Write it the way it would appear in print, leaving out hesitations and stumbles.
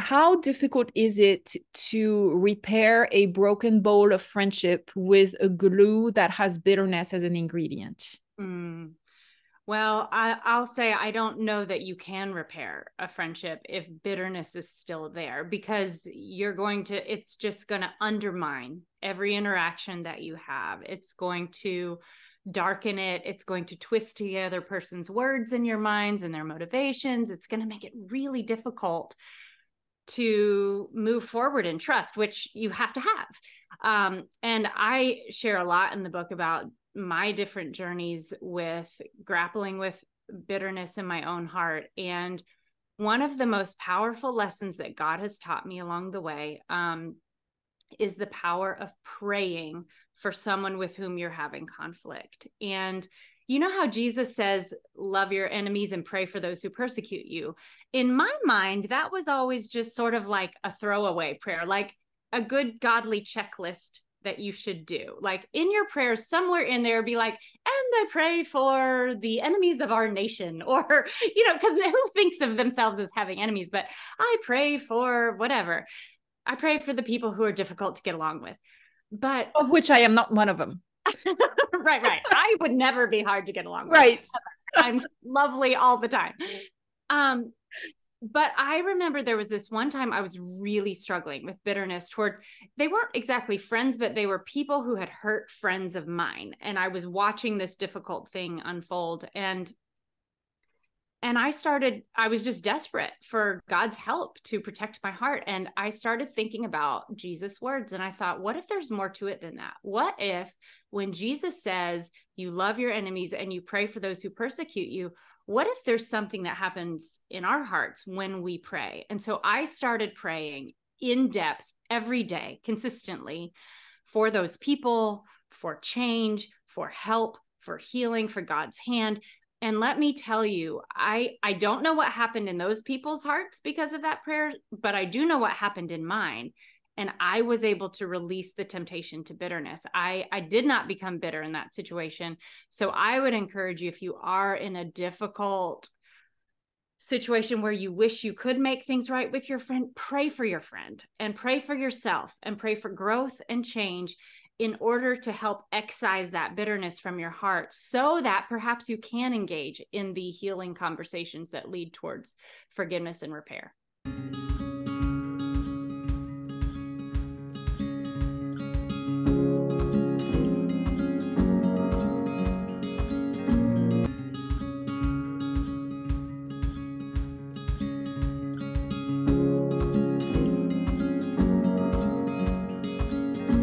how difficult is it to repair a broken bowl of friendship with a glue that has bitterness as an ingredient? Well, I'll say I don't know that you can repair a friendship if bitterness is still there, because it's just going to undermine every interaction that you have. It's going to darken it. It's going to twist the other person's words in your minds and their motivations. It's going to make it really difficult to move forward in trust, which you have to have. And I share a lot in the book about my different journeys with grappling with bitterness in my own heart. And one of the most powerful lessons that God has taught me along the way is the power of praying for someone with whom you're having conflict. And you know how Jesus says, love your enemies and pray for those who persecute you. In my mind, that was always just sort of like a throwaway prayer, like a good godly checklist that you should do. Like in your prayers, somewhere in there, be like, and I pray for the enemies of our nation, or, because who thinks of themselves as having enemies? But I pray for whatever. I pray for the people who are difficult to get along with. But of which I am not one of them. Right. I would never be hard to get along with. Right. I'm lovely all the time. But I remember there was this one time I was really struggling with bitterness towards, they weren't exactly friends, but they were people who had hurt friends of mine. And I was watching this difficult thing unfold. And I was just desperate for God's help to protect my heart. And I started thinking about Jesus' words. And I thought, what if there's more to it than that? What if when Jesus says you love your enemies and you pray for those who persecute you, what if there's something that happens in our hearts when we pray? And so I started praying in depth every day, consistently, for those people, for change, for help, for healing, for God's hand. And let me tell you, I don't know what happened in those people's hearts because of that prayer, but I do know what happened in mine. And I was able to release the temptation to bitterness. I did not become bitter in that situation. So I would encourage you, if you are in a difficult situation where you wish you could make things right with your friend, pray for your friend and pray for yourself and pray for growth and change in order to help excise that bitterness from your heart, so that perhaps you can engage in the healing conversations that lead towards forgiveness and repair.